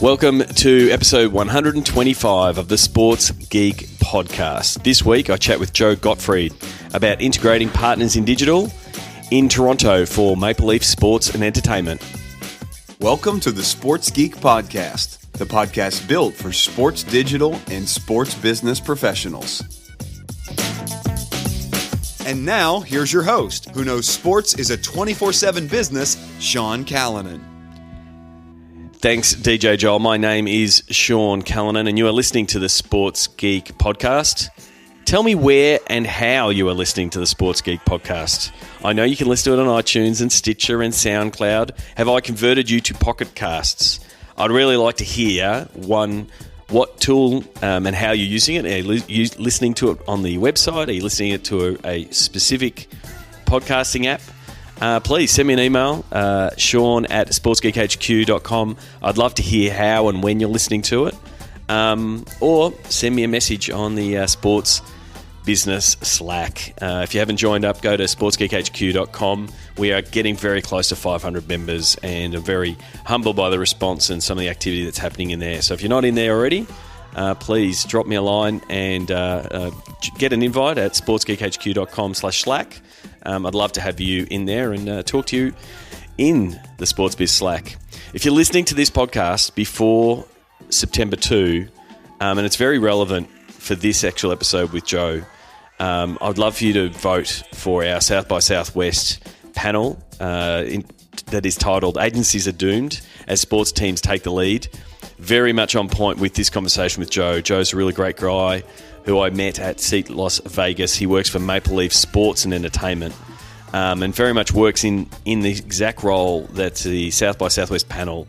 Welcome to episode 125 of the Sports Geek podcast. This week I chat with Joe Gottfried about integrating partners in digital in Toronto for Maple Leaf Sports and Entertainment. Welcome to the Sports Geek podcast, the podcast built for sports digital and sports business professionals. And now, here's your host, who knows sports is a 24/7 business, Sean Callanan. Thanks, DJ Joel. My name is Sean Callanan, and you are listening to the Sports Geek podcast. Tell me where and how you are listening to the Sports Geek podcast. I know you can listen to it on iTunes and Stitcher and SoundCloud. Have I converted you to Pocket Casts? I'd really like to hear, one, what tool and how you're using it. Are you listening to it on the website? Are you listening to a specific podcasting app? Please send me an email, sean@sportsgeekhq.com. I'd love to hear how and when you're listening to it. Or send me a message on the Sports Business Slack. If you haven't joined up, go to sportsgeekhq.com. We are getting very close to 500 members and are very humbled by the response and some of the activity that's happening in there. So if you're not in there already, please drop me a line and get an invite at sportsgeekhq.com/Slack. I'd love to have you in there and talk to you in the Sports Biz Slack. If you're listening to this podcast before September 2, and it's very relevant for this actual episode with Joe, I'd love for you to vote for our South by Southwest panel that is titled "Agencies Are Doomed as Sports Teams Take the Lead." Very much on point with this conversation with Joe. Joe's a really great guy who I met at SEAT Las Vegas. He works for Maple Leaf Sports and Entertainment and very much works in the exact role that the South by Southwest panel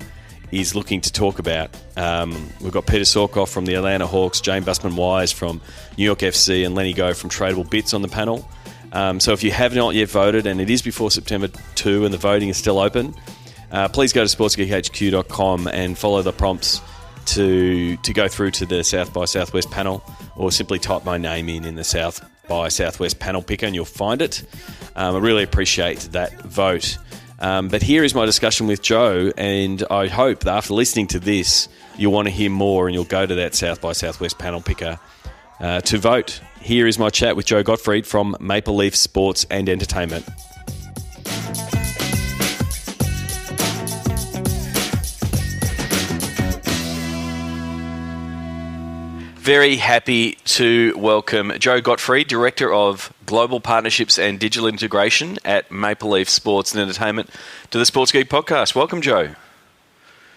is looking to talk about. We've got Peter Sorkoff from the Atlanta Hawks, Jane Busman-Wise from New York FC, and Lenny Go from Tradable Bits on the panel. So if you have not yet voted, and it is before September 2 and the voting is still open, please go to sportsgeekhq.com and follow the prompts to go through to the South by Southwest panel, or simply type my name in the South by Southwest panel picker and you'll find it. I really appreciate that vote. But here is my discussion with Joe, and I hope that after listening to this, you'll want to hear more and you'll go to that South by Southwest panel picker to vote. Here is my chat with Joe Gottfried from Maple Leaf Sports and Entertainment. Very happy to welcome Joe Gottfried, Director of Global Partnerships and Digital Integration at Maple Leaf Sports and Entertainment, to the Sports Geek podcast. Welcome, Joe.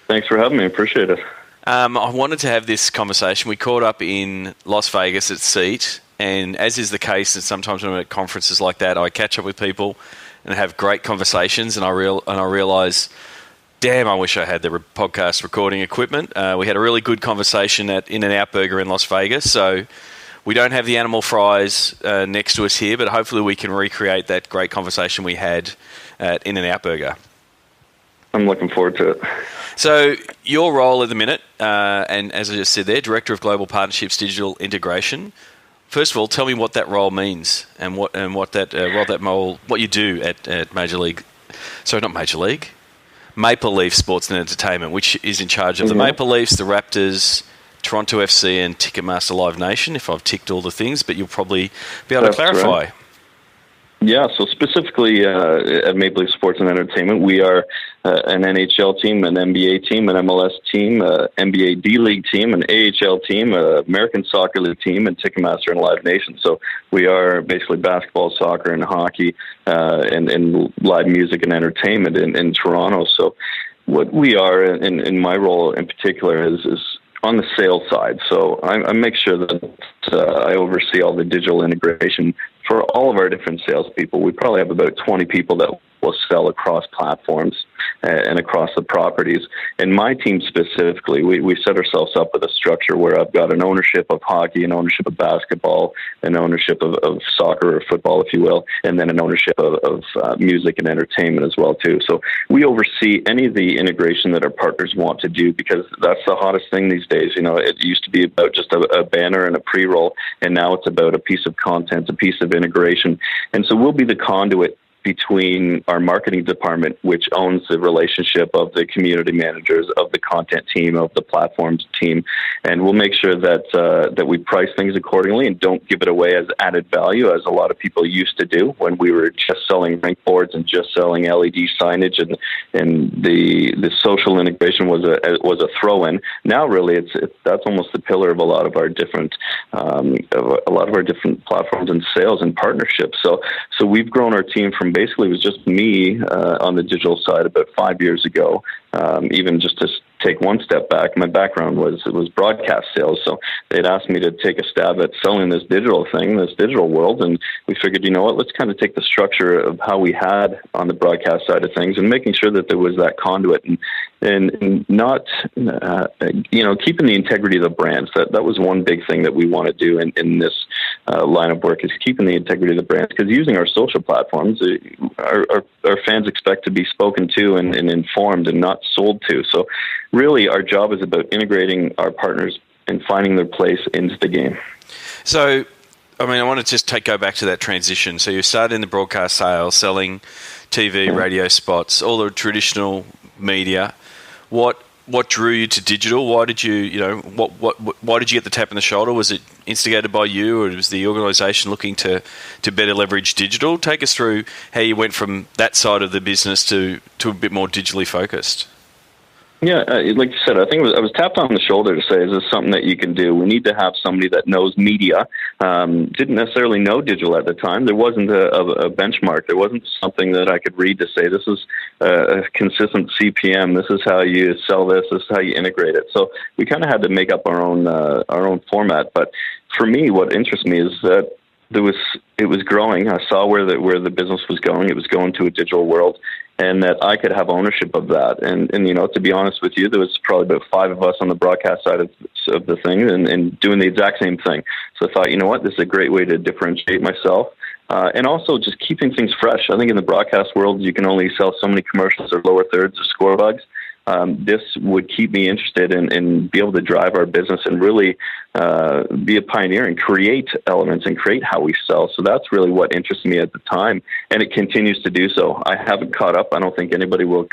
Thanks for having me. Appreciate it. I wanted to have this conversation. We caught up in Las Vegas at SEAT, and as is the case, and sometimes when I'm at conferences like that, I catch up with people and have great conversations, and I realise, damn, I wish I had the podcast recording equipment. We had a really good conversation at In-N-Out Burger in Las Vegas, so we don't have the animal fries next to us here, but hopefully we can recreate that great conversation we had at In-N-Out Burger. I'm looking forward to it. So your role at the minute, and as I just said there, Director of Global Partnerships Digital Integration. First of all, tell me what that role means and what you do at Major League. Sorry, not Major League. Maple Leaf Sports and Entertainment, which is in charge of the Maple Leafs, the Raptors, Toronto FC, and Ticketmaster Live Nation, if I've ticked all the things, but you'll probably be able to clarify. Right. Yeah, so specifically at Maple Leaf Sports and Entertainment, we are an NHL team, an NBA team, an MLS team, NBA D-League team, an AHL team, American Soccer League team, and Ticketmaster and Live Nation. So we are basically basketball, soccer, and hockey, and live music and entertainment in Toronto. So what we are, in my role in particular, is on the sales side. So I make sure that I oversee all the digital integration for all of our different salespeople. We probably have about 20 people that will sell across platforms and across the properties. And my team specifically, we set ourselves up with a structure where I've got an ownership of hockey, an ownership of basketball, an ownership of soccer or football, if you will, and then an ownership of music and entertainment as well, too. So we oversee any of the integration that our partners want to do, because that's the hottest thing these days. You know, it used to be about just a banner and a pre-roll, and now it's about a piece of content, a piece of integration. And so we'll be the conduit between our marketing department, which owns the relationship of the community managers, of the content team, of the platforms team, and we'll make sure that we price things accordingly and don't give it away as added value, as a lot of people used to do when we were just selling rink boards and just selling LED signage, and the social integration was a throw-in. Now, really, that's almost the pillar of a lot of our different platforms and sales and partnerships. So we've grown our team from basically, it was just me on the digital side about 5 years ago. Even just to take one step back, my background was broadcast sales, so they'd asked me to take a stab at selling this digital world, and we figured, you know what, let's kind of take the structure of how we had on the broadcast side of things and making sure that there was that conduit and not, keeping the integrity of the brands. That was one big thing that we want to do in this line of work, is keeping the integrity of the brands, because using our social platforms, our fans expect to be spoken to and informed and not sold to. So really our job is about integrating our partners and finding their place into the game. So, I want to just go back to that transition. So you started in the broadcast sales, selling TV, radio spots, all the traditional media. What drew you to digital? Why did you, why did you get the tap on the shoulder? Was it instigated by you, or was the organisation looking to better leverage digital? Take us through how you went from that side of the business to a bit more digitally focused. Yeah, like you said, I think I was tapped on the shoulder to say, is this something that you can do? We need to have somebody that knows media. Didn't necessarily know digital at the time. There wasn't a benchmark. There wasn't something that I could read to say, this is a consistent CPM. This is how you sell this. This is how you integrate it. So we kind of had to make up our own format. But for me, what interests me is that it was growing. I saw where the business was going. It was going to a digital world, and that I could have ownership of that. And to be honest with you, there was probably about 5 of us on the broadcast side of the thing and doing the exact same thing. So I thought, you know what, this is a great way to differentiate myself. And also just keeping things fresh. I think in the broadcast world, you can only sell so many commercials or lower thirds or score bugs. This would keep me interested in be able to drive our business and really be a pioneer and create elements and create how we sell. So that's really what interested me at the time, and it continues to do so. I haven't caught up. I don't think anybody will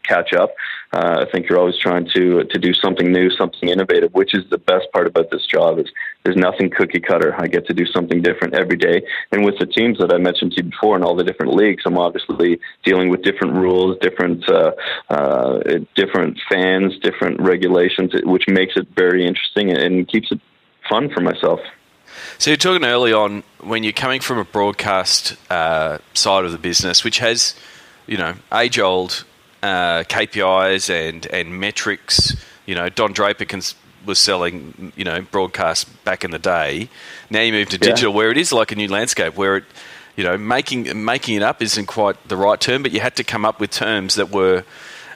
catch up. I think you're always trying to do something new, something innovative, which is the best part about this job. Is there's nothing cookie cutter. I get to do something different every day. And with the teams that I mentioned to you before in all the different leagues, I'm obviously dealing with different rules, different fans, different regulations, which makes it very interesting and keeps it fun for myself. So you're talking early on, when you're coming from a broadcast side of the business, which has, age-old KPIs and metrics. Don Draper was selling, broadcast back in the day. Now you move to digital, where it is like a new landscape, where it, making it up isn't quite the right term, but you had to come up with terms that were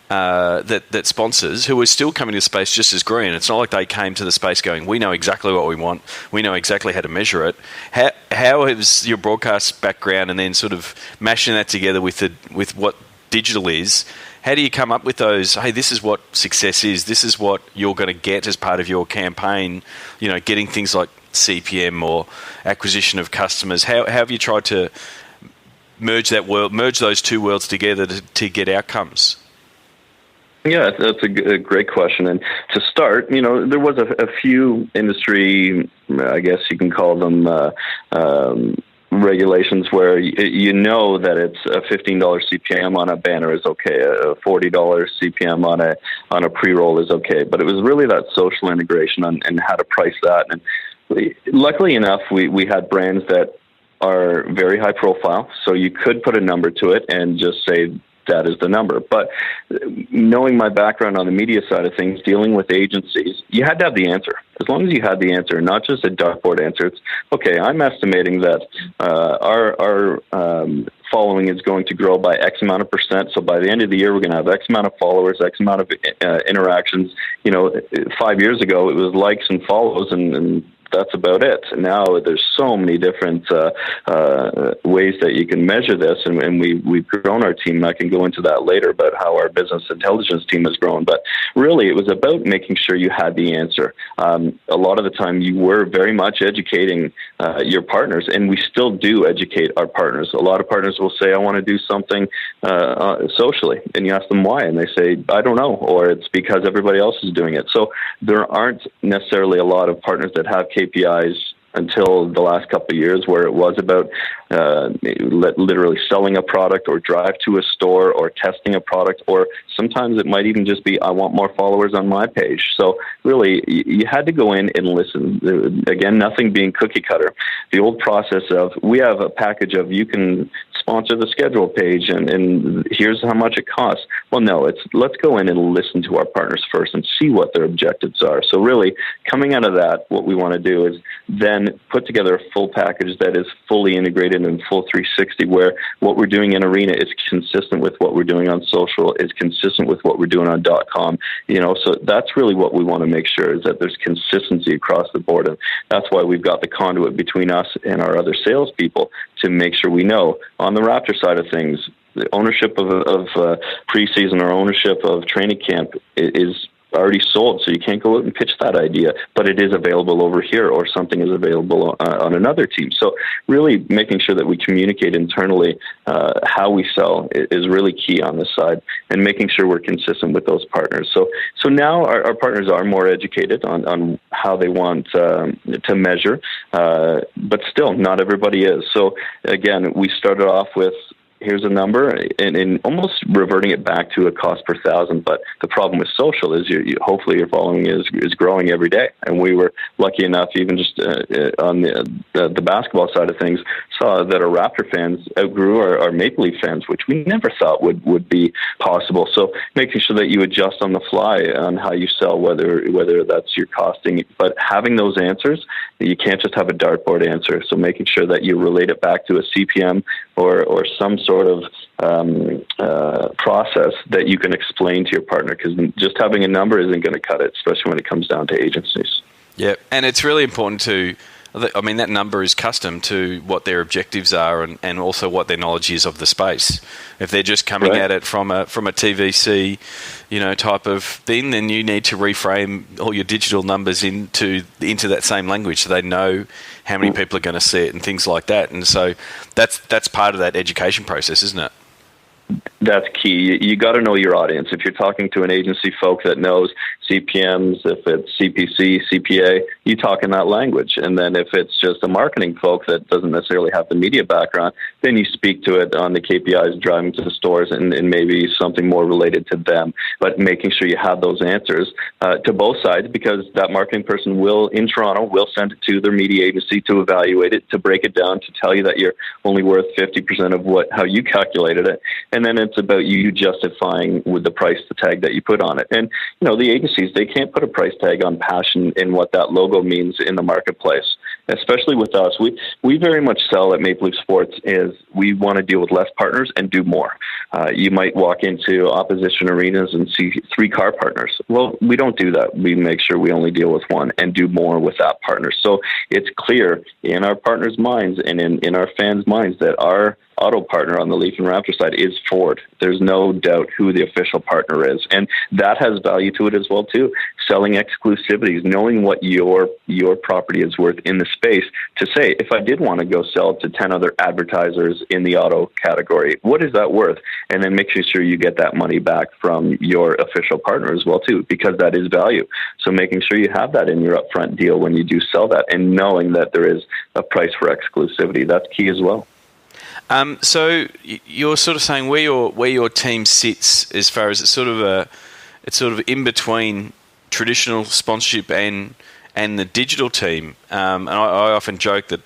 that sponsors who were still coming to the space just as green. It's not like they came to the space going, we know exactly what we want, we know exactly how to measure it. How has your broadcast background and then sort of mashing that together with what digital is, how do you come up with those, hey, this is what success is, this is what you're going to get as part of your campaign, getting things like CPM or acquisition of customers? How have you tried to merge those two worlds together to get outcomes? Yeah, that's a great question. And to start, there was a few industry, I guess you can call them regulations, where that it's a $15 CPM on a banner is okay, a $40 CPM on a pre-roll is okay. But it was really that social integration and how to price that. And luckily enough, we had brands that are very high profile, so you could put a number to it and just say that is the number. But knowing my background on the media side of things, dealing with agencies, you had to have the answer. As long as you had the answer, not just a dartboard answer, it's, okay, I'm estimating that our following is going to grow by X amount of percent. So by the end of the year, we're going to have X amount of followers, X amount of interactions. 5 years ago, it was likes and follows, and that's about it. Now there's so many different ways that you can measure this, and we've grown our team. I can go into that later about how our business intelligence team has grown. But really, it was about making sure you had the answer. A lot of the time, you were very much educating your partners, and we still do educate our partners. A lot of partners will say, I want to do something socially, and you ask them why, and they say, I don't know, or it's because everybody else is doing it. So there aren't necessarily a lot of partners that have KPIs until the last couple of years, where it was about literally selling a product or drive to a store or testing a product, or sometimes it might even just be, I want more followers on my page. So really, you had to go in and listen. Again, nothing being cookie cutter. The old process of, we have a package of, you can sponsor the schedule page and here's how much it costs. Well, no, it's let's go in and listen to our partners first and see what their objectives are. So really, coming out of that, what we want to do is then put together a full package that is fully integrated and full 360, where what we're doing in Arena is consistent with what we're doing on social, is consistent with what we're doing on .com. So that's really what we want to make sure, is that there's consistency across the board. And that's why we've got the conduit between us and our other salespeople to make sure we know on the Raptor side of things, the ownership of preseason or ownership of training camp is already sold, so you can't go out and pitch that idea, but it is available over here, or something is available on another team. So really making sure that we communicate internally how we sell is really key on this side, and making sure we're consistent with those partners. So now our partners are more educated on how they want to measure, but still not everybody is. So again, we started off with, here's a number, and almost reverting it back to a cost per thousand. But the problem with social is hopefully your following is growing every day. And we were lucky enough, even just on the basketball side of things, saw that our Raptor fans outgrew our Maple Leaf fans, which we never thought would be possible. So making sure that you adjust on the fly on how you sell, whether that's your costing, but having those answers, you can't just have a dartboard answer. So making sure that you relate it back to a CPM or some sort of process that you can explain to your partner, because just having a number isn't going to cut it, especially when it comes down to agencies. Yeah, and it's really important that number is custom to what their objectives are and also what their knowledge is of the space. If they're just coming at it from a TVC, type of thing, then you need to reframe all your digital numbers into that same language, so they know how many people are going to see it and things like that. And so that's part of that education process, isn't it? That's key. You got to know your audience. If you're talking to an agency folk that knows CPMs, if it's CPC, CPA, you talk in that language. And then if it's just a marketing folk that doesn't necessarily have the media background, then you speak to it on the KPIs driving to the stores and maybe something more related to them. But making sure you have those answers to both sides, because that marketing person in Toronto will send it to their media agency to evaluate it, to break it down, to tell you that you're only worth 50% of how you calculated it. And then it's about you justifying with the price tag that you put on it. And, the agencies, they can't put a price tag on passion and what that logo means in the marketplace, especially with us. We very much sell at Maple Leaf Sports is we want to deal with less partners and do more. You might walk into opposition arenas and see 3 car partners. Well, we don't do that. We make sure we only deal with one and do more with that partner. So it's clear in our partners' minds and in our fans' minds that our auto partner on the Leaf and Raptor side is Ford. There's no doubt who the official partner is. And that has value to it as well, too. Selling exclusivities, knowing what your property is worth in the space, to say, if I did want to go sell to 10 other advertisers in the auto category, what is that worth? And then making sure you get that money back from your official partner as well, too, because that is value. So making sure you have that in your upfront deal when you do sell that, and knowing that there is a price for exclusivity, that's key as well. So you're sort of saying where your team sits as far as it's sort of in between traditional sponsorship and the digital team. And I often joke that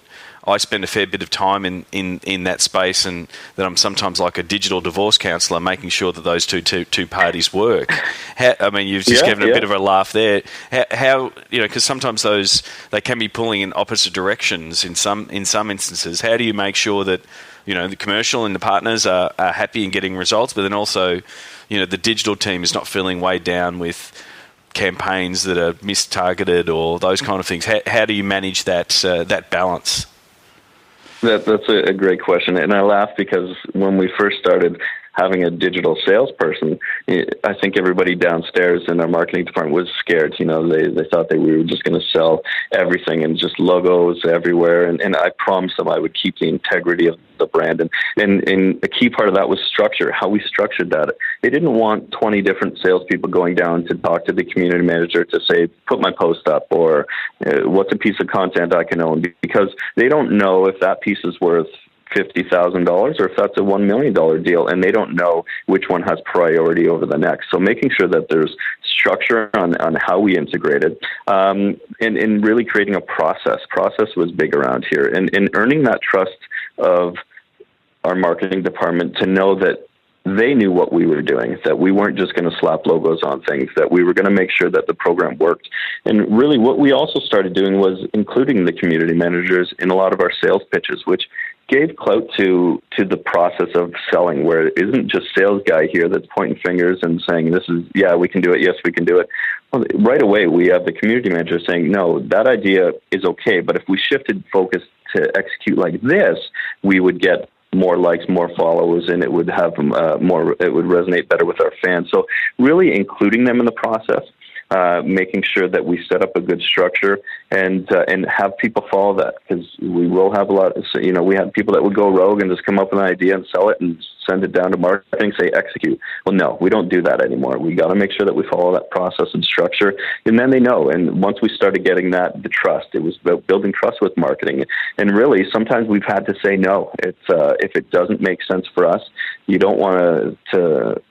I spend a fair bit of time in that space, and that I'm sometimes like a digital divorce counsellor, making sure that those two parties work. You've just given a bit of a laugh there. How because sometimes they can be pulling in opposite directions in some instances. How do you make sure that the commercial and the partners are happy and getting results, but then also, the digital team is not feeling weighed down with campaigns that are mistargeted or those kind of things? How do you manage that balance? That's a great question, and I laugh because when we first started having a digital salesperson, I think everybody downstairs in our marketing department was scared. You know, they thought that we were just going to sell everything and just logos everywhere. And I promised them I would keep the integrity of the brand. And a key part of that was structure, how we structured that. They didn't want 20 different salespeople going down to talk to the community manager to say, put my post up, or what's a piece of content I can own, because they don't know if that piece is worth $50,000 or if that's a $1 million deal, and they don't know which one has priority over the next. So making sure that there's structure on how we integrate it, and really creating a process. Process was big around here, and earning that trust of our marketing department to know that they knew what we were doing, that we weren't just going to slap logos on things, that we were going to make sure that the program worked. And really what we also started doing was including the community managers in a lot of our sales pitches, which gave clout to the process of selling, where it isn't just sales guy here that's pointing fingers and saying, this is, yeah, we can do it. Yes, we can do it. Well, right away, we have the community manager saying, no, that idea is okay. But if we shifted focus to execute like this, we would get more likes, more followers, and it would have more. It would resonate better with our fans. So really including them in the process, making sure that we set up a good structure and have people follow that, because we will have a lot. You know, we had people that would go rogue and just come up with an idea and sell it and send it down to marketing, say execute. Well, no, we don't do that anymore. We got to make sure that we follow that process and structure, and then they know. And once we started getting the trust, it was about building trust with marketing. And really, sometimes we've had to say no. It's if it doesn't make sense for us, you don't want to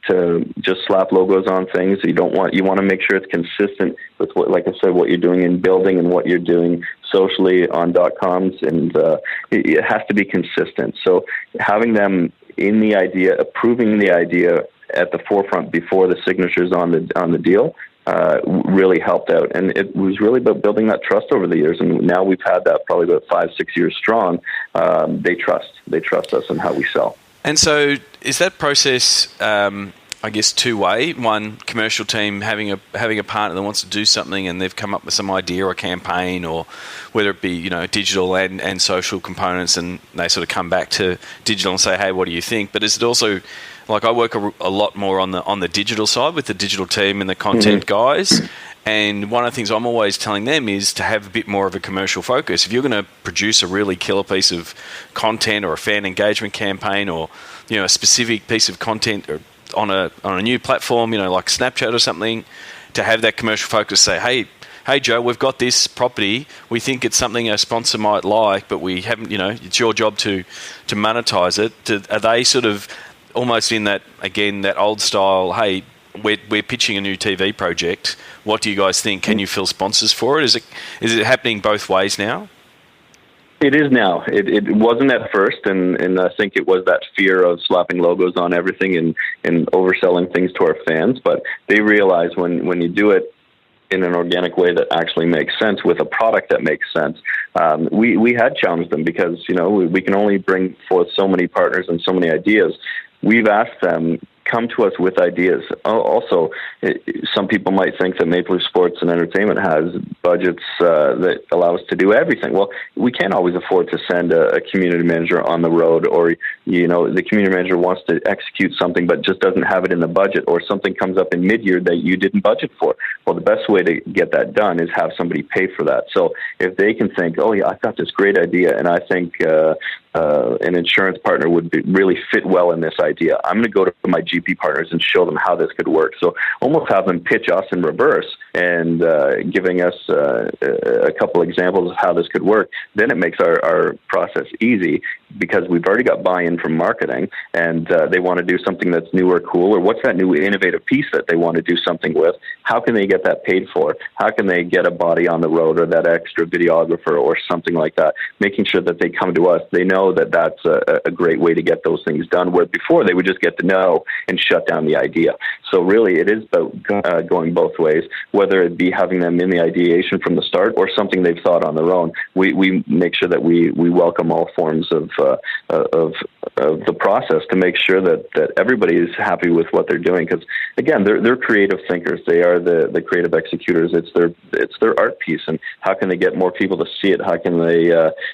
just slap logos on things. You want to make sure it's consistent with what, like I said, what you're doing in building and what you're doing socially on .coms, and it has to be consistent. So having them in the idea, approving the idea at the forefront before the signatures on the deal really helped out. And it was really about building that trust over the years. And now we've had that probably about 5-6 years strong. They trust us and how we sell. And so is that process, I guess, two-way? One, commercial team having a partner that wants to do something and they've come up with some idea or campaign, or whether it be, you know, digital and social components, and they sort of come back to digital and say, hey, what do you think? But is it also, like, I work a lot more on the digital side with the digital team and the content guys, and one of the things I'm always telling them is to have a bit more of a commercial focus. If you're going to produce a really killer piece of content or a fan engagement campaign, or, you know, a specific piece of content or on a new platform, you know, like Snapchat or something, to have that commercial focus, say, hey Joe, we've got this property, we think it's something a sponsor might like, but we haven't, you know, it's your job to monetize it. Are they sort of almost in that, again, that old style, hey, we're pitching a new TV project, what do you guys think? Can you fill sponsors for it? Is it happening both ways now? It is now. It wasn't at first, and I think it was that fear of slapping logos on everything and overselling things to our fans. But they realize when you do it in an organic way that actually makes sense, with a product that makes sense. We had challenged them because, you know, we can only bring forth so many partners and so many ideas. We've asked them, come to us with ideas. Also, some people might think that Maple Leaf Sports and Entertainment has budgets that allow us to do everything. Well, we can't always afford to send a community manager on the road, or, you know, the community manager wants to execute something but just doesn't have it in the budget, or something comes up in mid-year that you didn't budget for. Well, the best way to get that done is have somebody pay for that. So if they can think, oh yeah, I've got this great idea, and I think an insurance partner would really fit well in this idea, I'm going to go to my GP partners and show them how this could work. So almost have them pitch us in reverse and giving us a couple examples of how this could work. Then it makes our process easy, because we've already got buy-in from marketing, and they want to do something that's new or cool, or what's that new innovative piece that they want to do something with? How can they get that paid for? How can they get a body on the road, or that extra videographer or something like that? Making sure that they come to us. They know that that's a great way to get those things done, where before they would just get to know and shut down the idea. So really it is about going both ways, whether it be having them in the ideation from the start or something they've thought on their own. We make sure that we welcome all forms of the process to make sure that everybody is happy with what they're doing. Because again, they're creative thinkers. They are the creative executors. It's their art piece. And how can they get more people to see it? How can they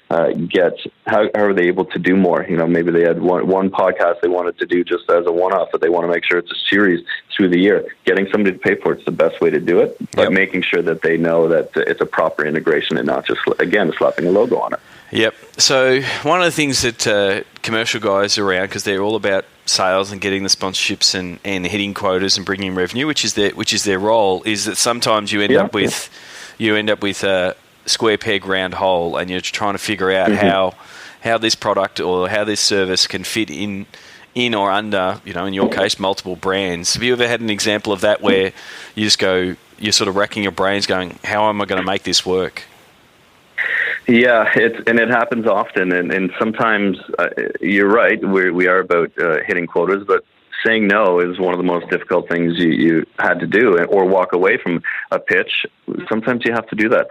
how are they able to do more? Maybe they had one podcast they wanted to do just as a one-off, but they want to make sure it's a series through the year. Getting somebody to pay for it's the best way to do it, but making sure that they know that it's a proper integration and not just, again, slapping a logo on it. Yep. So one of the things that commercial guys are around, because they're all about sales and getting the sponsorships and hitting quotas and bringing in revenue, which is their role, is that sometimes you end up with a square peg round hole, and you're trying to figure out how this product or how this service can fit in or under, in your case, multiple brands. Have you ever had an example of that where you're sort of racking your brains going, how am I going to make this work? Yeah, it happens often, and sometimes you're right. We are about hitting quotas, but saying no is one of the most difficult things you had to do, or walk away from a pitch. Sometimes you have to do that.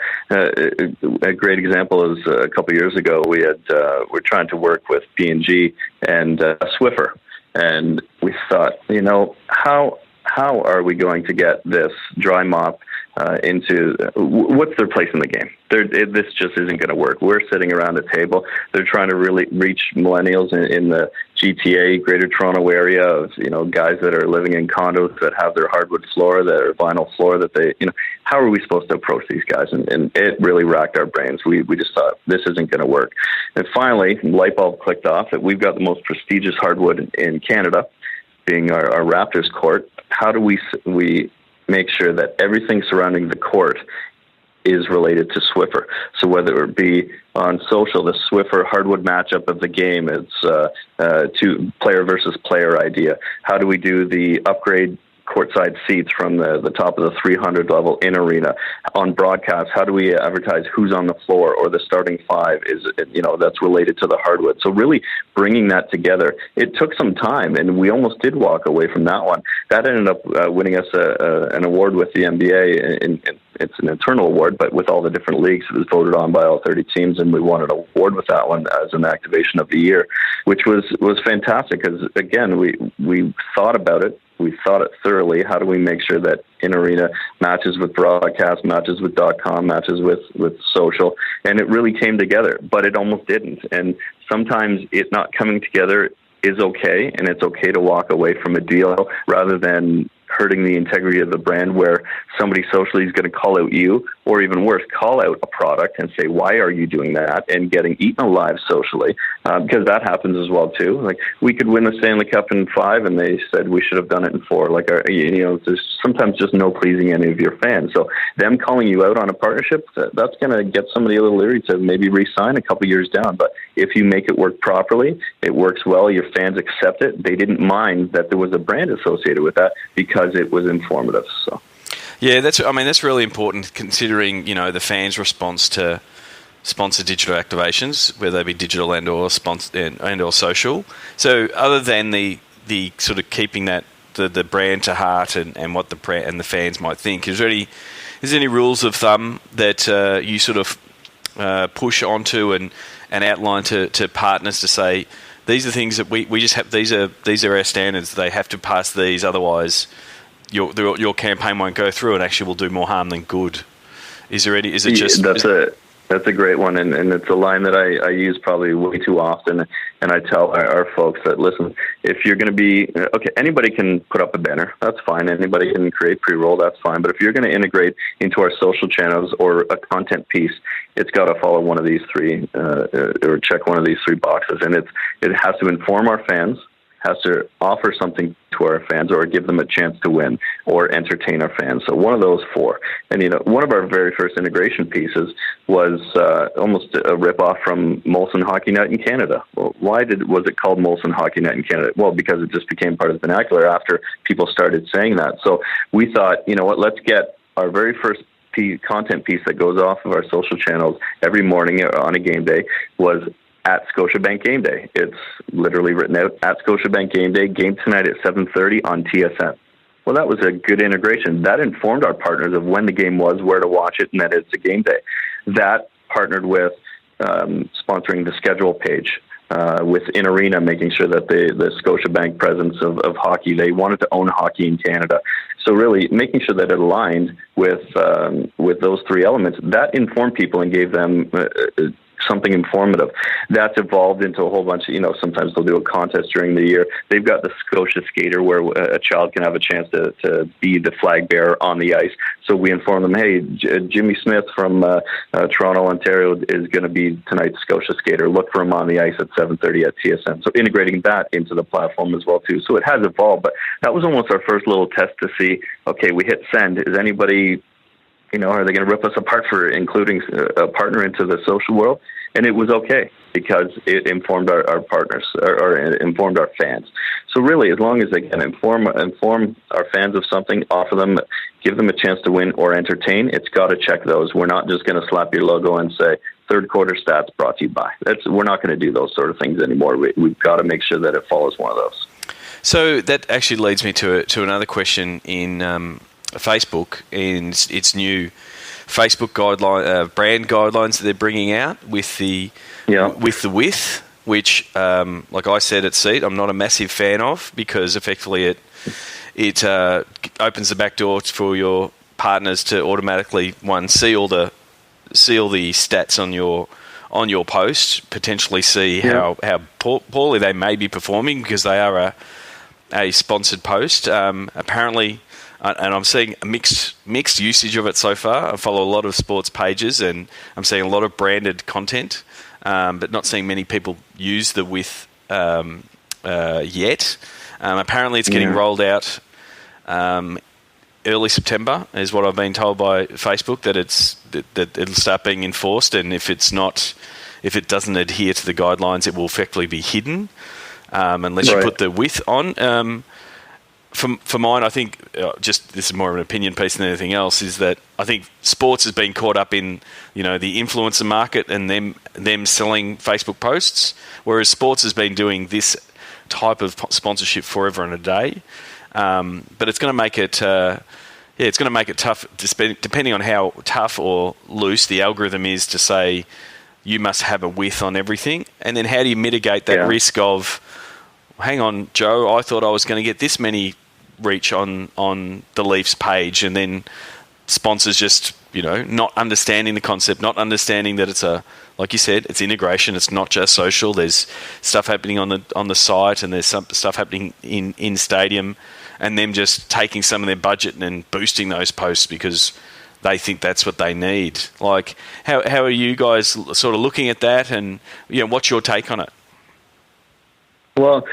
A great example is a couple of years ago we're trying to work with P&G and Swiffer, and we thought, how are we going to get this dry mop into what's their place in the game? This just isn't going to work. We're sitting around a table. They're trying to really reach millennials in the GTA, Greater Toronto area, of guys that are living in condos that have their hardwood floor, their vinyl floor. That they, how are we supposed to approach these guys? And it really racked our brains. We just thought this isn't going to work. And finally, light bulb clicked off that we've got the most prestigious hardwood in Canada, being our Raptors court. How do we make sure that everything surrounding the court is related to Swiffer? So whether it be on social, the Swiffer hardwood matchup of the game, it's to player versus player idea. How do we do the upgrade courtside seats from the top of the 300 level in arena? On broadcast, how do we advertise who's on the floor, or the starting five is, that's related to the hardwood? So really bringing that together. It took some time, and we almost did walk away from that one. That ended up winning us an award with the NBA. It's an internal award, but with all the different leagues, it was voted on by all 30 teams, and we won an award with that one as an activation of the year, which was fantastic, because again, we thought about it. We thought it thoroughly. How do we make sure that in-arena matches with broadcast, matches with .com, matches with social? And it really came together, but it almost didn't. And sometimes it not coming together is okay, and it's okay to walk away from a deal rather than hurting the integrity of the brand, where somebody socially is going to call out you, or even worse, call out a product and say, why are you doing that? And getting eaten alive socially, because that happens as well too. Like, we could win the Stanley Cup in 5, and they said we should have done it in 4. Like, there's sometimes just no pleasing any of your fans. So them calling you out on a partnership, that's going to get somebody a little leery to maybe re-sign a couple years down. But if you make it work properly, it works well, your fans accept it. They didn't mind that there was a brand associated with that, because it was informative. So, yeah, that's really important, considering the fans' response to sponsored digital activations, whether they be digital and or social. So, other than the sort of keeping that the brand to heart and what the fans might think, is there any rules of thumb that you sort of push onto and outline to partners to say, these are things that we just have, these are our standards, they have to pass these, otherwise your campaign won't go through and actually will do more harm than good? Is it just... That's a great one, and it's a line that I use probably way too often, and I tell our folks that, listen, if you're going to be, okay, anybody can put up a banner, that's fine, anybody can create pre-roll, that's fine, but if you're going to integrate into our social channels or a content piece, it's got to follow one of these three, or check one of these three boxes, and it has to inform our fans, has to offer something to our fans, or give them a chance to win, or entertain our fans. So one of those four. And, one of our very first integration pieces was almost a rip-off from Molson Hockey Night in Canada. Well, why was it called Molson Hockey Night in Canada? Well, because it just became part of the vernacular after people started saying that. So we thought, let's get our very first content piece that goes off of our social channels every morning on a game day was at Scotiabank Game Day. It's literally written out, at Scotiabank Game Day, game tonight at 7:30 on TSN. Well, that was a good integration. That informed our partners of when the game was, where to watch it, and that it's a game day. That partnered with sponsoring the schedule page within arena, making sure that the Scotiabank presence of hockey, they wanted to own hockey in Canada. So really making sure that it aligned with those three elements, that informed people and gave them something informative. That's evolved into a whole bunch of, sometimes they'll do a contest during the year. They've got the Scotia Skater where a child can have a chance to be the flag bearer on the ice. So we inform them, hey, Jimmy Smith from Toronto, Ontario is going to be tonight's Scotia Skater. Look for him on the ice at 7:30 at TSN. So integrating that into the platform as well, too. So it has evolved, but that was almost our first little test to see, okay, we hit send. Is anybody... are they going to rip us apart for including a partner into the social world? And it was okay because it informed our partners or it informed our fans. So really, as long as they can inform our fans of something, offer them, give them a chance to win or entertain, it's got to check those. We're not just going to slap your logo and say, third quarter stats brought to you by. We're not going to do those sort of things anymore. We've got to make sure that it follows one of those. So that actually leads me to another question in Facebook and its new Facebook brand guidelines that they're bringing out with the width, which, like I said at Seat, I'm not a massive fan of because effectively it opens the back door for your partners to automatically see all the stats on your post, potentially see how poorly they may be performing because they are a sponsored post. Apparently. And I'm seeing a mixed usage of it so far. I follow a lot of sports pages, and I'm seeing a lot of branded content, but not seeing many people use the width yet. Apparently, it's getting rolled out early September, is what I've been told by Facebook. That it'll start being enforced, and if it doesn't adhere to the guidelines, it will effectively be hidden unless you put the width on. For mine, I think, just this is more of an opinion piece than anything else, is that I think sports has been caught up in, the influencer market and them selling Facebook posts, whereas sports has been doing this type of sponsorship forever and a day. But it's going to make it, it's going to make it tough, depending on how tough or loose the algorithm is to say you must have a width on everything. And then how do you mitigate that risk of, hang on, Joe, I thought I was going to get this many reach on the Leafs page, and then sponsors just not understanding the concept, not understanding that it's like you said, it's integration. It's not just social. There's stuff happening on the site, and there's some stuff happening in stadium, and them just taking some of their budget and then boosting those posts because they think that's what they need. Like, how are you guys sort of looking at that, and what's your take on it? Well,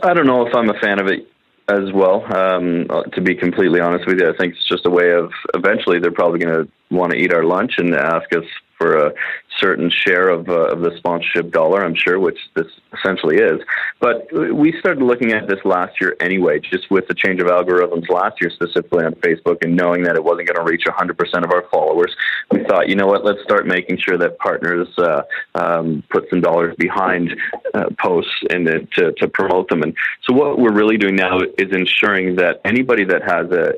I don't know if I'm a fan of it as well, to be completely honest with you. I think it's just a way of, eventually they're probably going to want to eat our lunch and ask us for a certain share of the sponsorship dollar, I'm sure, which this essentially is. But we started looking at this last year anyway, just with the change of algorithms last year, specifically on Facebook, and knowing that it wasn't going to reach 100% of our followers. We thought, let's start making sure that partners put some dollars behind posts and to promote them. And so what we're really doing now is ensuring that anybody that has a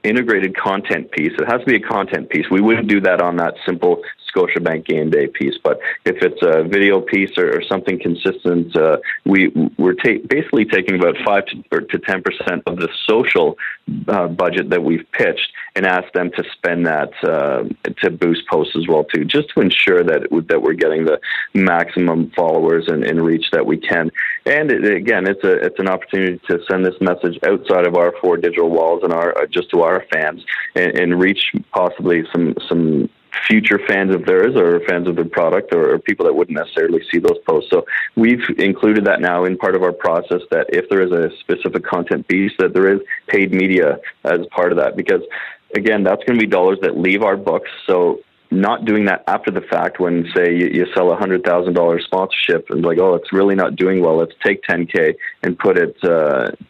integrated content piece, it has to be a content piece. We wouldn't do that on that simple Scotiabank game day piece, but if it's a video piece or something consistent, we're basically taking about 5 to 10% of the social budget that we've pitched and ask them to spend that to boost posts as well too, just to ensure that we're getting the maximum followers and reach that we can. And again, it's an opportunity to send this message outside of our 4 digital walls and just to our fans and reach possibly some future fans of theirs or fans of their product or people that wouldn't necessarily see those posts. So we've included that now in part of our process, that if there is a specific content piece, that there is paid media as part of that, because again, that's going to be dollars that leave our books. So not doing that after the fact when, say, you sell $100,000 sponsorship and like, oh, it's really not doing well, let's take $10K and put it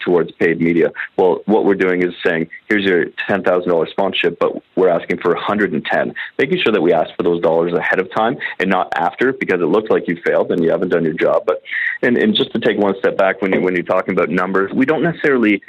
towards paid media. Well, what we're doing is saying, here's your $10,000 sponsorship, but we're asking for 110, making sure that we ask for those dollars ahead of time and not after, because it looks like you failed and you haven't done your job. But and just to take one step back, when you're talking about numbers, we don't necessarily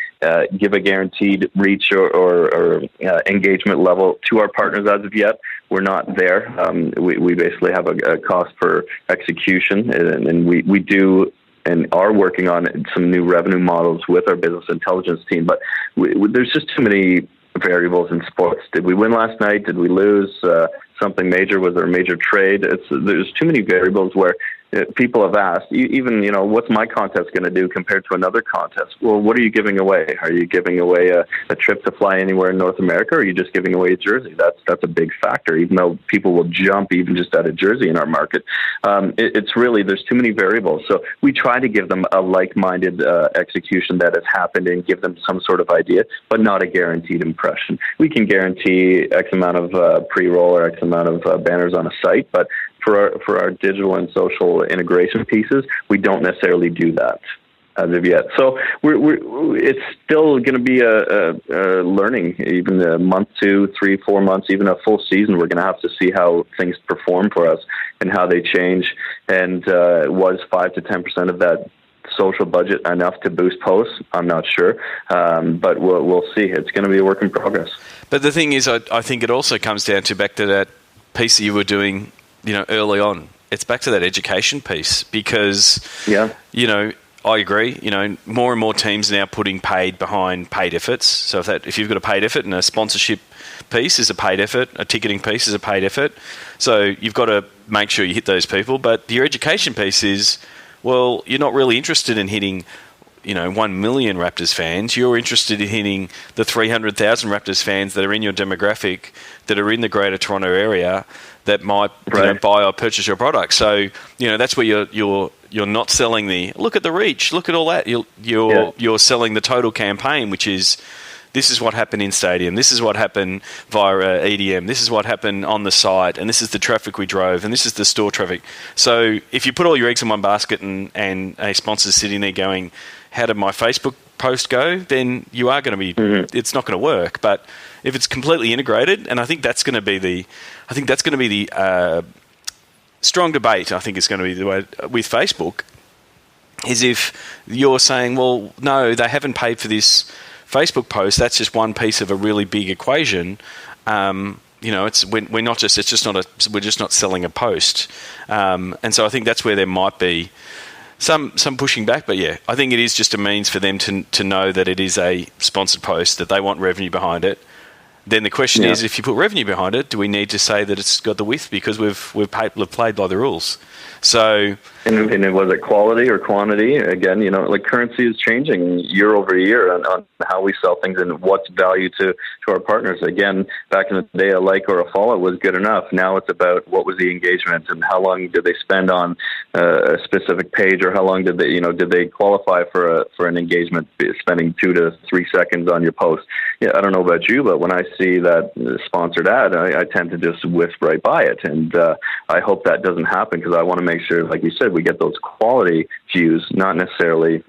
give a guaranteed reach or engagement level to our partners as of yet. we're not there. We basically have a cost per execution, and we do and are working on some new revenue models with our business intelligence team. But there's just too many variables in sports. Did we win last night? Did we lose? Something major? Was there a major trade? There's too many variables where people have asked, even, what's my contest going to do compared to another contest? Well, what are you giving away? Are you giving away a trip to fly anywhere in North America, or are you just giving away a jersey? That's a big factor, even though people will jump even just at a jersey in our market. It's really, there's too many variables. So we try to give them a like-minded execution that has happened and give them some sort of idea, but not a guaranteed impression. We can guarantee X amount of pre-roll or X amount of banners on a site, but for our digital and social integration pieces, we don't necessarily do that as of yet. So it's still going to be a learning, even a month, 2, 3, 4 months, even a full season. We're going to have to see how things perform for us and how they change. And was 5 to 10% of that social budget enough to boost posts? I'm not sure, but we'll see. It's going to be a work in progress. But the thing is, I think it also comes down to back to that piece that you were doing, early on. It's back to that education piece because, I agree, more and more teams now putting paid behind paid efforts. So if you've got a paid effort and a sponsorship piece is a paid effort, a ticketing piece is a paid effort. So you've got to make sure you hit those people. But your education piece is, well, you're not really interested in hitting 1 million Raptors fans. You're interested in hitting the 300,000 Raptors fans that are in your demographic, that are in the Greater Toronto area, that might buy or purchase your product. So that's where you're not selling the look at the reach, look at all that. You're selling the total campaign, which is this is what happened in stadium, this is what happened via EDM, this is what happened on the site, and this is the traffic we drove, and this is the store traffic. So if you put all your eggs in one basket and a sponsor's sitting there going, how did my Facebook post go? Then you are going to be, it's not going to work. But if it's completely integrated, and I think that's going to be the strong debate. I think it's going to be the way with Facebook is if you're saying, well, no, they haven't paid for this Facebook post. That's just one piece of a really big equation. We're just not selling a post, and so I think that's where there might be some pushing back, but yeah, I think it is just a means for them to know that it is a sponsored post, that they want revenue behind it. Then the question is, if you put revenue behind it, do we need to say that it's got the width because we've played by the rules? So, and was it quality or quantity? Again, currency is changing year over year on how we sell things and what's value to our partners. Again, back in the day, a like or a follow was good enough. Now it's about what was the engagement and how long did they spend on a specific page, or how long did they qualify for an engagement, spending 2 to 3 seconds on your post. Yeah, I don't know about you, but when I see that sponsored ad, I tend to just whisk right by it, and I hope that doesn't happen because I want to make sure, like you said, we get those quality views, not necessarily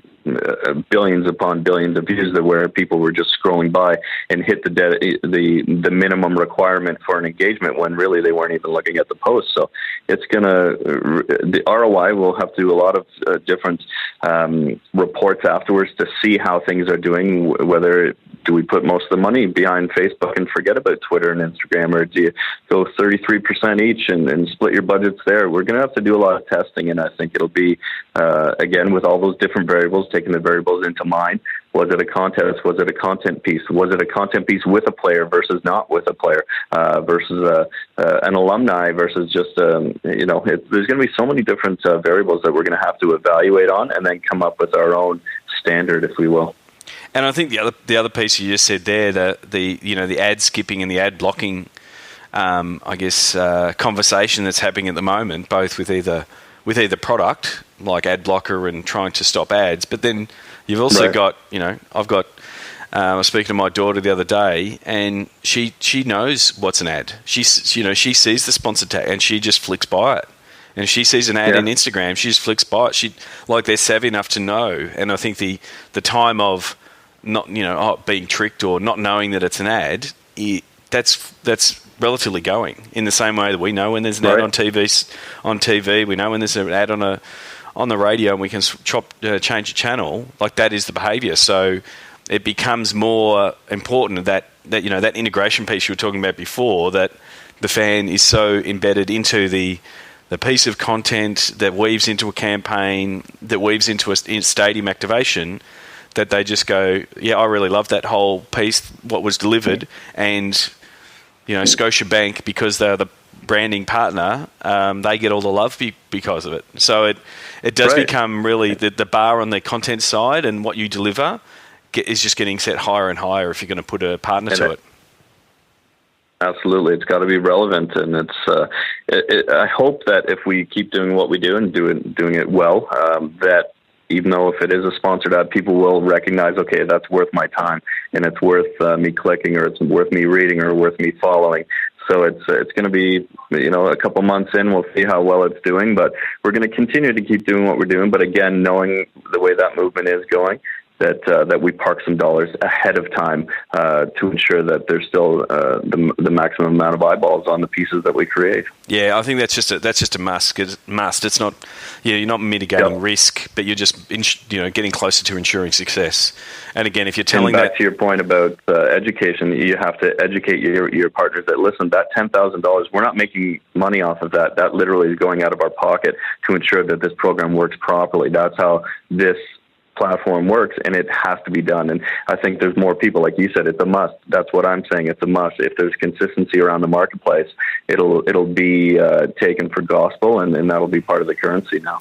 billions upon billions of views that where people were just scrolling by and hit the minimum requirement for an engagement when really they weren't even looking at the post. So it's the ROI will have to do a lot of different reports afterwards to see how things are doing, whether do we put most of the money behind Facebook and forget about Twitter and Instagram, or do you go 33% each and split your budgets there? We're going to have to do a lot of testing, and I think it'll be, again, with all those different variables, taking the variables into mind. Was it a contest? Was it a content piece? Was it a content piece with a player versus not with a player, versus an alumni versus just, there's going to be so many different variables that we're going to have to evaluate on and then come up with our own standard, if we will. And I think the other piece you just said there, the ad skipping and the ad blocking, conversation that's happening at the moment, both with either product like ad blocker and trying to stop ads, but then you've also got, I was speaking to my daughter the other day, and she knows what's an ad. She sees the sponsored tag and she just flicks by it. And if she sees an ad in Instagram, she just flicks by it. They're savvy enough to know. And I think the time of not being tricked or not knowing that it's an ad, that's relatively going. In the same way that we know when there's an ad on TV, we know when there's an ad on the radio, and we can change a channel. Like, that is the behaviour. So it becomes more important that integration piece you were talking about before, that the fan is so embedded into the piece of content that weaves into a campaign, that weaves into a stadium activation, that they just go, yeah, I really love that whole piece, what was delivered, and Scotiabank, because they're the branding partner, they get all the love because of it. So it does become really the bar on the content side, and what you deliver is just getting set higher and higher if you're going to put a partner to it. Absolutely, it's got to be relevant, and I hope that if we keep doing what we do and doing it well, that even though if it is a sponsored ad, people will recognize, okay, that's worth my time, and it's worth me clicking, or it's worth me reading, or worth me following. So it's going to be, a couple months in, we'll see how well it's doing, but we're going to continue to keep doing what we're doing. But again, knowing the way that movement is going, that we park some dollars ahead of time to ensure that there's still the maximum amount of eyeballs on the pieces that we create. Yeah, I think that's just a must. It's not, you're not mitigating risk, but you're just getting closer to ensuring success. And again, if you're telling back to your point about education, you have to educate your partners that, listen, that $10,000, we're not making money off of that. That literally is going out of our pocket to ensure that this program works properly. That's how this platform works, and it has to be done. And I think there's more people, like you said, it's a must. That's what I'm saying. It's a must. If there's consistency around the marketplace, it'll be taken for gospel, and that'll be part of the currency now.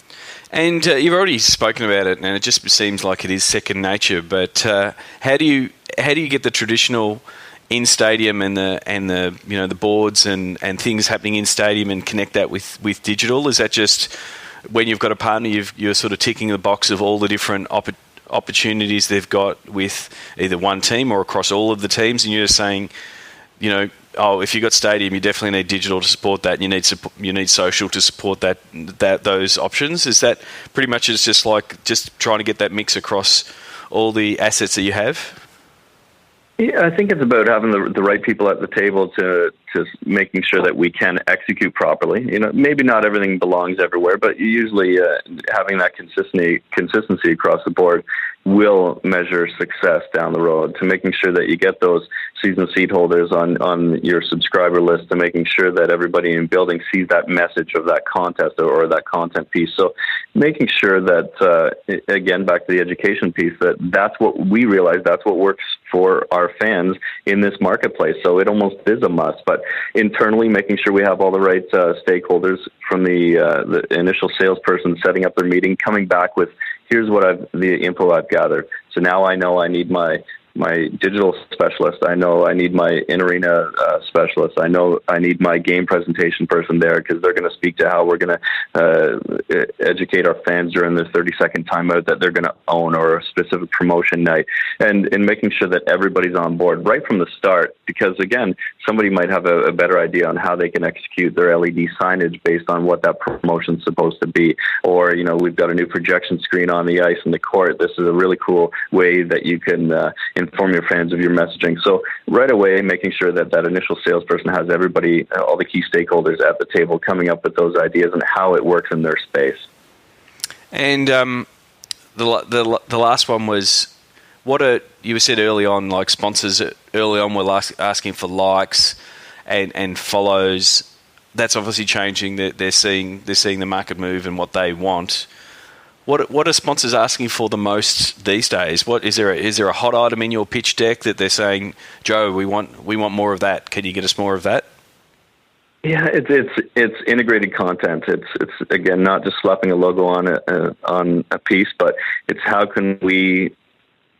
And you've already spoken about it, and it just seems like it is second nature. But how do you get the traditional in stadium and the boards and things happening in stadium and connect that with digital? Is that just when you've got a partner, you're sort of ticking the box of all the different opportunities they've got with either one team or across all of the teams, and you're just saying, if you've got stadium, you definitely need digital to support that. And you need social to support those options. Is that pretty much it's just trying to get that mix across all the assets that you have? Yeah, I think it's about having the right people at the table to making sure that we can execute properly. Maybe not everything belongs everywhere, but usually having that consistency across the board will measure success down the road, to making sure that you get those season seat holders on your subscriber list, to making sure that everybody in building sees that message of that contest or that content piece. So making sure that, again, back to the education piece, that's what we realize, that's what works for our fans in this marketplace. So it almost is a must. But internally, making sure we have all the right stakeholders, from the initial salesperson setting up their meeting, coming back with, here's the info I've gathered. So now I know I need my digital specialist. I know I need my in-arena specialist. I know I need my game presentation person there, because they're going to speak to how we're going to educate our fans during the 30-second timeout that they're going to own, or a specific promotion night, and making sure that everybody's on board right from the start, because, again, somebody might have a better idea on how they can execute their LED signage based on what that promotion's supposed to be. Or, we've got a new projection screen on the ice in the court. This is a really cool way that you can inform your fans of your messaging. So right away, making sure that initial salesperson has everybody, all the key stakeholders at the table, coming up with those ideas and how it works in their space. And the last one was, you said early on, like sponsors early on were asking for likes and follows. That's obviously changing. They're seeing the market move and what they want. What are sponsors asking for the most these days? What is there a hot item in your pitch deck that they're saying, Joe, we want more of that? Can you get us more of that? Yeah, it's integrated content. It's again not just slapping a logo on a piece, but it's how can we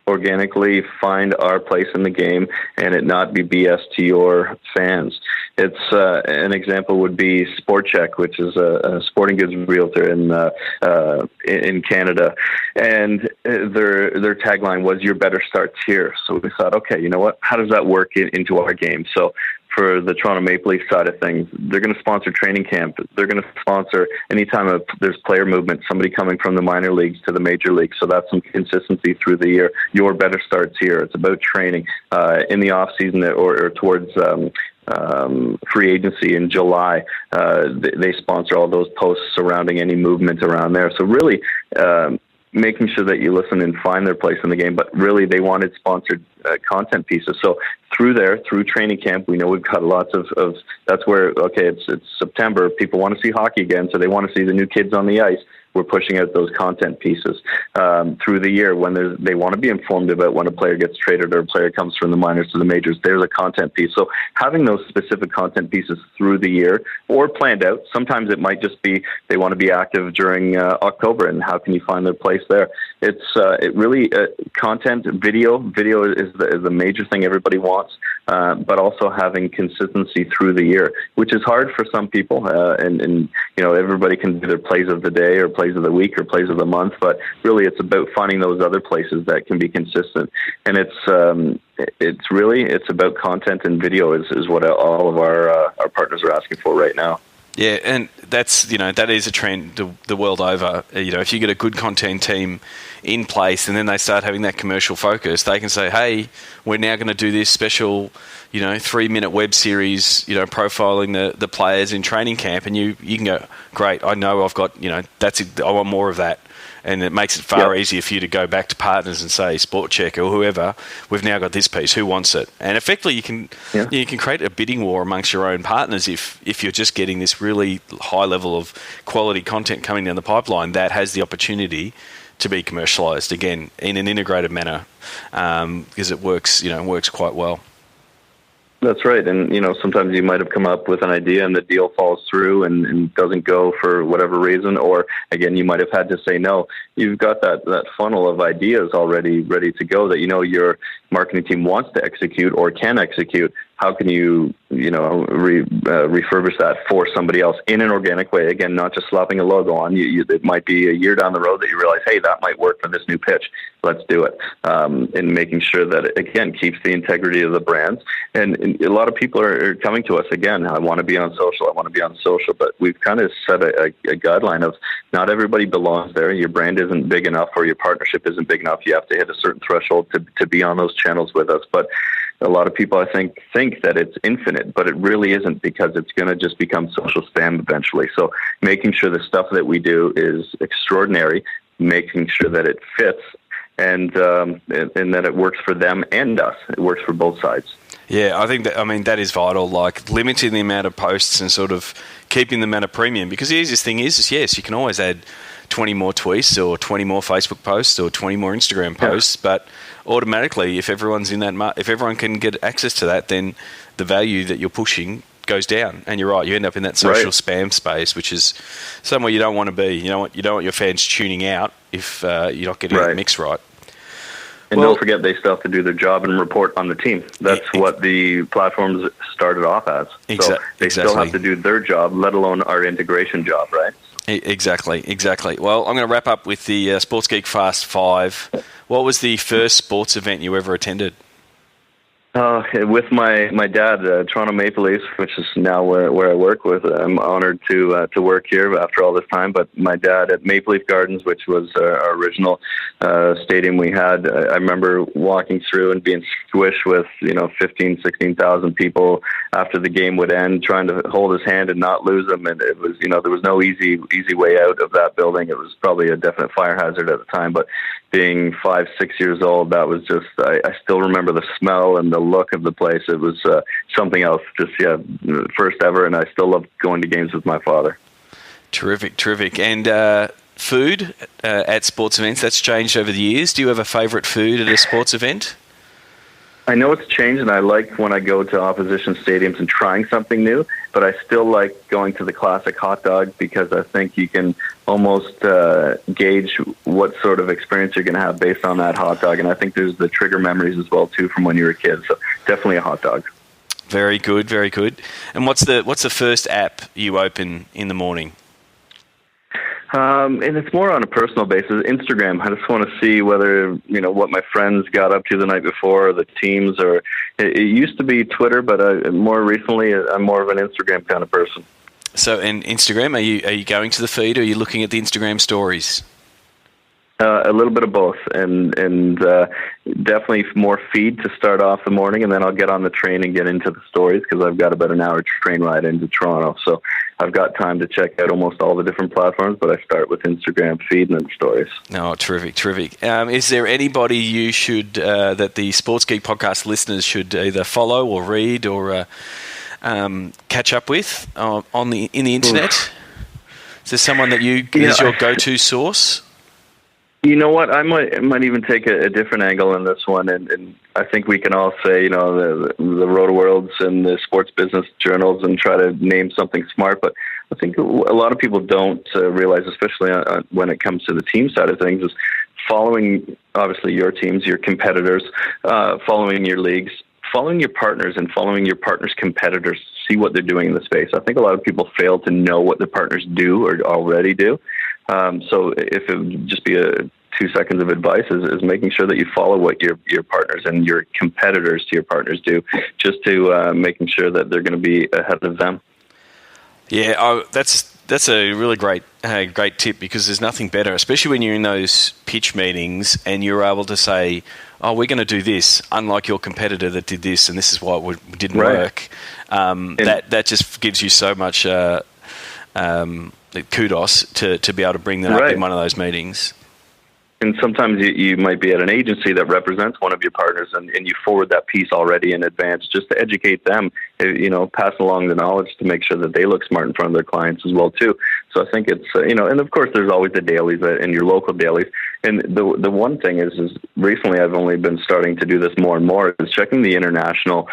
organically find our place in the game and it not be BS to your fans. It's an example would be Sport Check, which is a sporting goods realtor in Canada, and their tagline was "Your better starts here." So we thought, okay, you know what? How does that work into our game? So for the Toronto Maple Leafs side of things, they're going to sponsor training camp. They're going to sponsor anytime there's player movement, somebody coming from the minor leagues to the major leagues. So that's some consistency through the year. Your better starts here. It's about training in the off season or towards free agency in July. They sponsor all those posts surrounding any movement around there. So really, making sure that you listen and find their place in the game, but really they wanted sponsored content pieces. So through training camp, we know we've got lots of that's where, okay, it's September, people want to see hockey again, so they want to see the new kids on the ice. We're pushing out those content pieces through the year when they want to be informed about when a player gets traded or a player comes from the minors to the majors. There's a content piece. So having those specific content pieces through the year or planned out, sometimes it might just be they want to be active during October, and how can you find their place there? It's it really content, video is the major thing everybody wants, but also having consistency through the year, which is hard for some people, and everybody can do their plays of the day or plays of the week or plays of the month, but really it's about finding those other places that can be consistent. And it's about content, and video is what all of our partners are asking for right now. Yeah, and that is a trend the world over. If you get a good content team in place and then they start having that commercial focus, they can say, hey, we're now going to do this special 3-minute web series, profiling the players in training camp, and you can go, great, I know I've got, that's it, I want more of that. And it makes it far easier for you to go back to partners and say, Sport Check or whoever, we've now got this piece, who wants it? And effectively you can create a bidding war amongst your own partners if you're just getting this really high level of quality content coming down the pipeline that has the opportunity to be commercialised, again, in an integrated manner, because it works quite well. That's right. And, sometimes you might have come up with an idea and the deal falls through and doesn't go for whatever reason. Or, again, you might have had to say no. You've got that funnel of ideas already ready to go that your marketing team wants to execute or can execute. How can you, refurbish that for somebody else in an organic way? Again, not just slapping a logo on. It might be a year down the road that you realize, hey, that might work for this new pitch. Let's do it. And making sure that it, again, keeps the integrity of the brands. And a lot of people are coming to us, again, I want to be on social. But we've kind of set a guideline of not everybody belongs there. Your brand isn't big enough or your partnership isn't big enough. You have to hit a certain threshold to be on those channels with us. But a lot of people, I think that it's infinite, but it really isn't, because it's going to just become social spam eventually. So making sure the stuff that we do is extraordinary, making sure that it fits, and that it works for them and us. It works for both sides. Yeah, I think that is vital, like limiting the amount of posts and sort of keeping them at a premium, because the easiest thing is yes, you can always add 20 more tweets or 20 more Facebook posts or 20 more Instagram posts, but automatically, if everyone can get access to that, then the value that you're pushing goes down. And you're right, you end up in that social spam space, which is somewhere you don't want to be. You don't want your fans tuning out if you're not getting the mix right. And don't forget, they still have to do their job and report on the team. That's what the platforms started off as. So they still have to do their job, let alone our integration job, right? Exactly. Well, I'm going to wrap up with the Sports Geek Fast 5. What was the first sports event you ever attended? With my dad, Toronto Maple Leafs, which is now where I work with. I'm honored to work here after all this time. But my dad at Maple Leaf Gardens, which was our original stadium we had, I remember walking through and being squished with 15,000, 16,000 people after the game would end, trying to hold his hand and not lose him. And it was there was no easy way out of that building. It was probably a definite fire hazard at the time, but being 5, 6 years old, that was just, I still remember the smell and the look of the place. It was something else. Just, first ever, and I still love going to games with my father. Terrific. And food at sports events, that's changed over the years. Do you have a favourite food at a sports event? I know it's changed, and I like when I go to opposition stadiums and trying something new, but I still like going to the classic hot dog, because I think you can almost gauge what sort of experience you're going to have based on that hot dog. And I think there's the trigger memories as well, too, from when you were a kid. So definitely a hot dog. Very good. And what's the first app you open in the morning? And it's more on a personal basis. Instagram. I just want to see whether, what my friends got up to the night before, or the teams, or it used to be Twitter, but more recently, I'm more of an Instagram kind of person. So, in Instagram, are you going to the feed, or are you looking at the Instagram stories? A little bit of both, and definitely more feed to start off the morning, and then I'll get on the train and get into the stories, because I've got about an hour train ride into Toronto. So I've got time to check out almost all the different platforms, but I start with Instagram feed and then stories. Oh, terrific. Is there anybody you should that the Sports Geek podcast listeners should either follow or read or catch up with in the internet? Is there someone that is your go-to source? You know what? I might even take a different angle on this one, and I think we can all say, the Roto Worlds and the sports business journals and try to name something smart. But I think a lot of people don't realize, especially when it comes to the team side of things, is following obviously your teams, your competitors, following your leagues, following your partners, and following your partners' competitors to see what they're doing in the space. I think a lot of people fail to know what the partners do or already do. So if it would just be 2 seconds of advice is making sure that you follow what your partners and your competitors to your partners do, just to making sure that they're going to be ahead of them. Yeah, that's a really great tip, because there's nothing better, especially when you're in those pitch meetings and you're able to say, oh, we're going to do this, unlike your competitor that did this, and this is why it didn't work. That just gives you so much kudos to be able to bring that up in one of those meetings. And sometimes you might be at an agency that represents one of your partners, and you forward that piece already in advance just to educate them, pass along the knowledge to make sure that they look smart in front of their clients as well, too. So I think it's, and of course there's always the dailies and your local dailies. And the one thing is recently I've only been starting to do this more and more, is checking the international